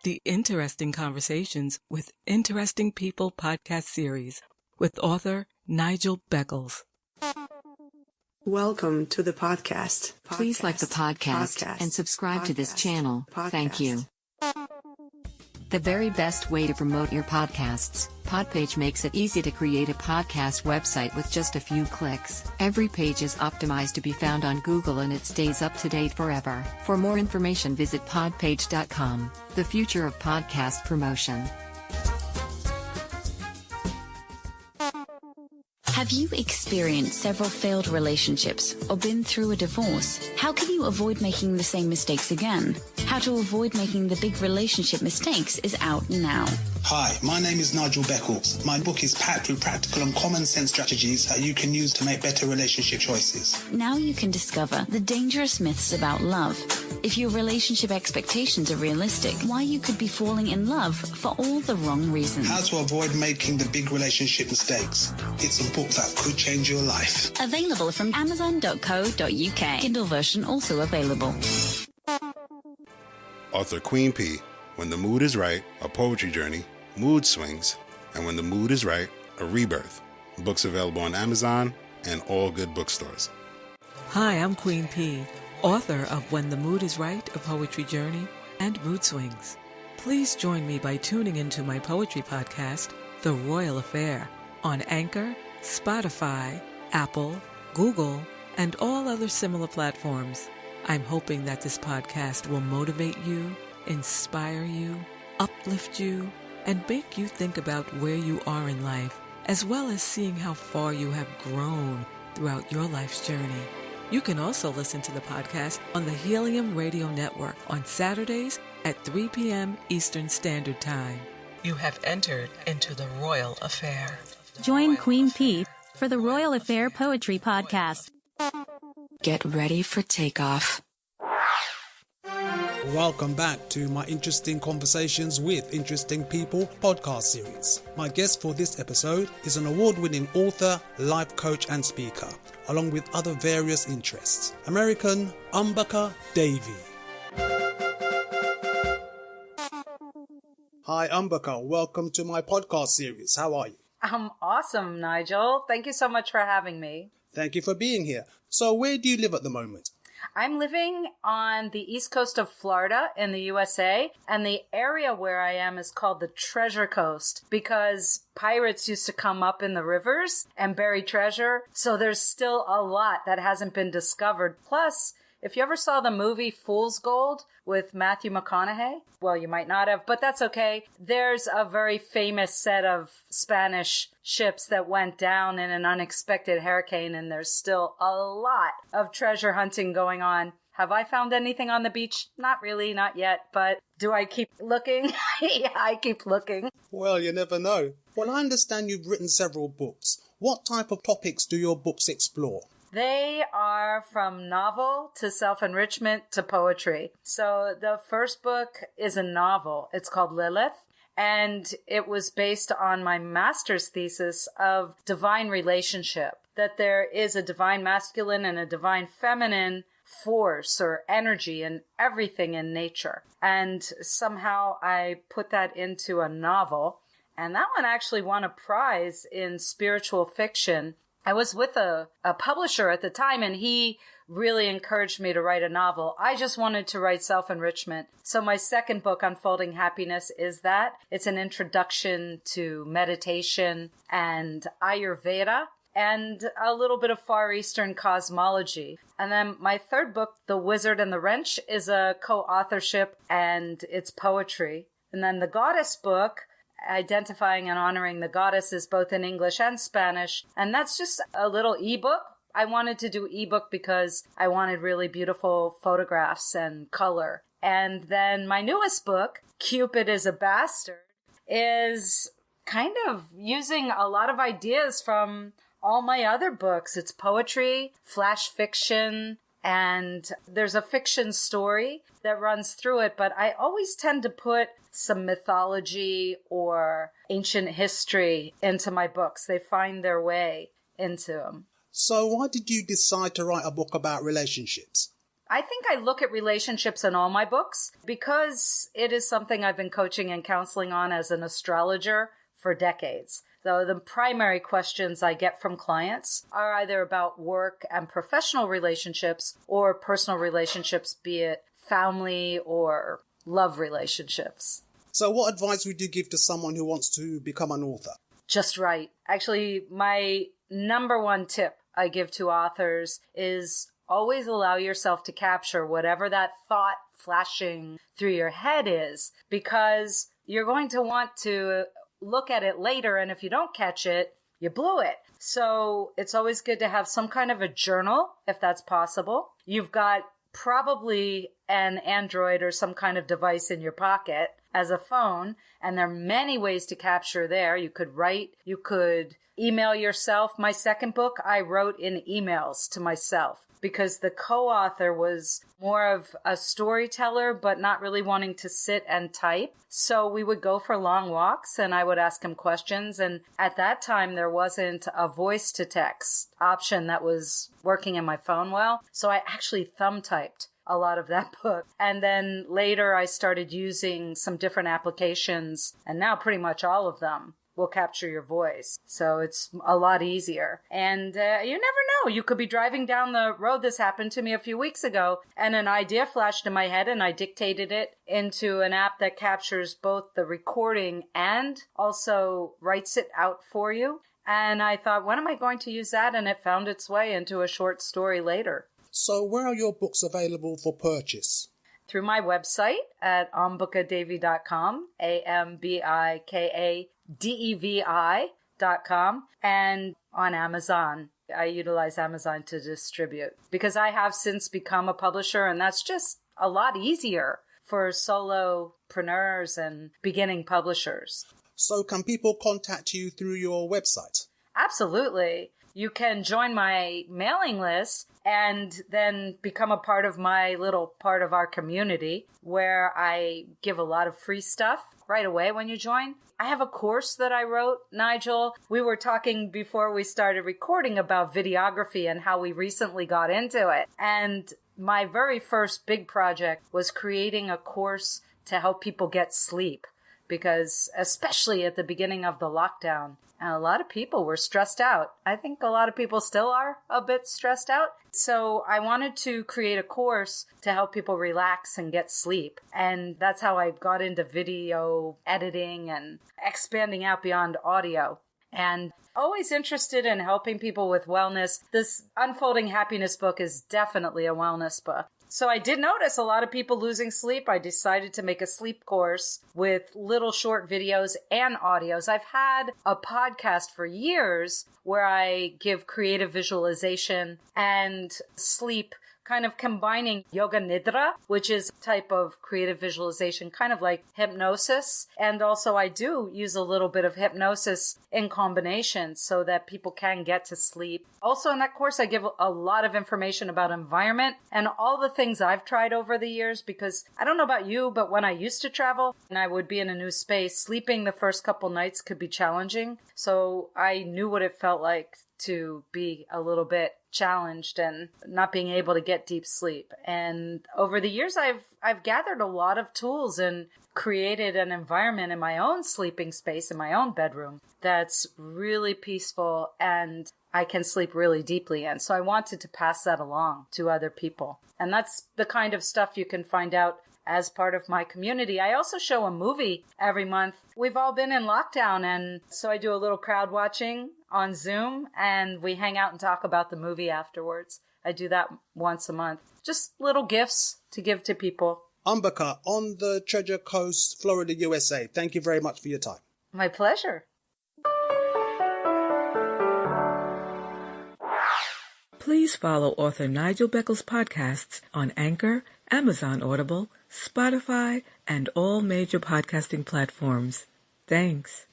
the Interesting Conversations with Interesting People podcast series with author Nigel Beckles. Welcome to the podcast. Please like the podcast and subscribe to this channel. Thank you. The very best way to promote your podcasts. Podpage makes it easy to create a podcast website with just a few clicks. Every page is optimized to be found on Google and it stays up to date forever. For more information, visit podpage.com. The future of podcast promotion. Have you experienced several failed relationships or been through a divorce? How can you avoid making the same mistakes again? How to avoid making the big relationship mistakes is out now. Hi, my name is Nigel Beckles. My book is packed with practical and common sense strategies that you can use to make better relationship choices. Now you can discover the dangerous myths about love. If your relationship expectations are realistic, why you could be falling in love for all the wrong reasons. How to avoid making the big relationship mistakes. It's a book that could change your life. Available from amazon.co.uk. Kindle version also available. Author Queen P. When the Mood is Right, A Poetry Journey, Mood Swings, and When the Mood is Right, A Rebirth. Books available on Amazon and all good bookstores. Hi, I'm Queen P, author of When the Mood is Right, A Poetry Journey, and Mood Swings. Please join me by tuning into my poetry podcast, The Royal Affair, on Anchor, Spotify, Apple, Google, and all other similar platforms. I'm hoping that this podcast will motivate you, inspire you, uplift you, and make you think about where you are in life, as well as seeing how far you have grown throughout your life's journey. You can also listen to the podcast on the Helium Radio Network on Saturdays at 3 p.m. Eastern Standard Time. You have entered into the Royal Affair. Join Queen P for the Royal Affair Poetry Podcast. Get ready for takeoff. Welcome back to my Interesting Conversations with Interesting People podcast series. My guest for this episode is an award-winning author, life coach and speaker, along with other various interests. American Ambika Devi. Hi Ambika, welcome to my podcast series. How are you? I'm awesome, Nigel. Thank you so much for having me. Thank you for being here. So where do you live at the moment? I'm living on the east coast of Florida in the USA, and the area where I am is called the Treasure Coast because pirates used to come up in the rivers and bury treasure. So there's still a lot that hasn't been discovered. Plus, if you ever saw the movie Fool's Gold with Matthew McConaughey, well, you might not have, but that's okay. There's a very famous set of Spanish ships that went down in an unexpected hurricane, and there's still a lot of treasure hunting going on. Have I found anything on the beach? Not really, not yet, but do I keep looking? Yeah, I keep looking. Well, you never know. Well, I understand you've written several books. What type of topics do your books explore? They are from novel to self-enrichment to poetry. So the first book is a novel. It's called Lilith, and it was based on my master's thesis of divine relationship, that there is a divine masculine and a divine feminine force or energy in everything in nature. And somehow I put that into a novel, and that one actually won a prize in spiritual fiction. I was with a publisher at the time, and he really encouraged me to write a novel. I just wanted to write self-enrichment. So my second book, Unfolding Happiness, is that. It's an introduction to meditation and Ayurveda and a little bit of Far Eastern cosmology. And then my third book, The Wizard and the Wrench, is a co-authorship, and it's poetry. And then the Goddess book, Identifying and Honoring the Goddess, is both in English and Spanish. And that's just a little ebook. I wanted to do ebook because I wanted really beautiful photographs and color. And then my newest book, Cupid is a Bastard, is kind of using a lot of ideas from all my other books. It's poetry, flash fiction, and there's a fiction story that runs through it, but I always tend to put some mythology or ancient history into my books. They find their way into them. So why did you decide to write a book about relationships? I think I look at relationships in all my books because it is something I've been coaching and counseling on as an astrologer for decades. So the primary questions I get from clients are either about work and professional relationships or personal relationships, be it family or love relationships. So what advice would you give to someone who wants to become an author? Just right. Actually, my number one tip I give to authors is always allow yourself to capture whatever that thought flashing through your head is, because you're going to want to look at it later, and if you don't catch it, you blew it. So it's always good to have some kind of a journal, if that's possible. You've got probably an Android or some kind of device in your pocket as a phone, and there are many ways to capture there. You could write, you could email yourself. My second book, I wrote in emails to myself because the co-author was more of a storyteller, but not really wanting to sit and type. So we would go for long walks and I would ask him questions. And at that time, there wasn't a voice to text option that was working in my phone well. So I actually thumb typed a lot of that book. And then later I started using some different applications, and now pretty much all of them will capture your voice. So it's a lot easier. And you never know. You could be driving down the road. This happened to me a few weeks ago, and an idea flashed in my head, and I dictated it into an app that captures both the recording and also writes it out for you. And I thought, when am I going to use that? And it found its way into a short story later. So where are your books available for purchase? Through my website at ambikadevi.com, AmbikaDevi.com, and on Amazon. I utilize Amazon to distribute because I have since become a publisher, and that's just a lot easier for solopreneurs and beginning publishers. So can people contact you through your website? Absolutely. You can join my mailing list and then become a part of my little part of our community where I give a lot of free stuff right away when you join. I have a course that I wrote, Nigel. We were talking before we started recording about videography and how we recently got into it. And my very first big project was creating a course to help people get sleep, because especially at the beginning of the lockdown, and a lot of people were stressed out. I think a lot of people still are a bit stressed out. So I wanted to create a course to help people relax and get sleep. And that's how I got into video editing and expanding out beyond audio. And always interested in helping people with wellness. This Unfolding Happiness book is definitely a wellness book. So I did notice a lot of people losing sleep. I decided to make a sleep course with little short videos and audios. I've had a podcast for years where I give creative visualization and sleep, kind of combining yoga nidra, which is a type of creative visualization, kind of like hypnosis. And also I do use a little bit of hypnosis in combination so that people can get to sleep. Also in that course, I give a lot of information about environment and all the things I've tried over the years, because I don't know about you, but when I used to travel and I would be in a new space, sleeping the first couple nights could be challenging. So I knew what it felt like to be a little bit challenged and not being able to get deep sleep. And over the years, I've gathered a lot of tools and created an environment in my own sleeping space, in my own bedroom, that's really peaceful and I can sleep really deeply in. So I wanted to pass that along to other people. And that's the kind of stuff you can find out as part of my community. I also show a movie every month. We've all been in lockdown, and so I do a little crowd watching on Zoom, and we hang out and talk about the movie afterwards. I do that once a month. Just little gifts to give to people. Ambika, on the Treasure Coast, Florida, USA, thank you very much for your time. My pleasure. Please follow author Nigel Beckel's podcasts on Anchor, Amazon Audible, Spotify, and all major podcasting platforms. Thanks.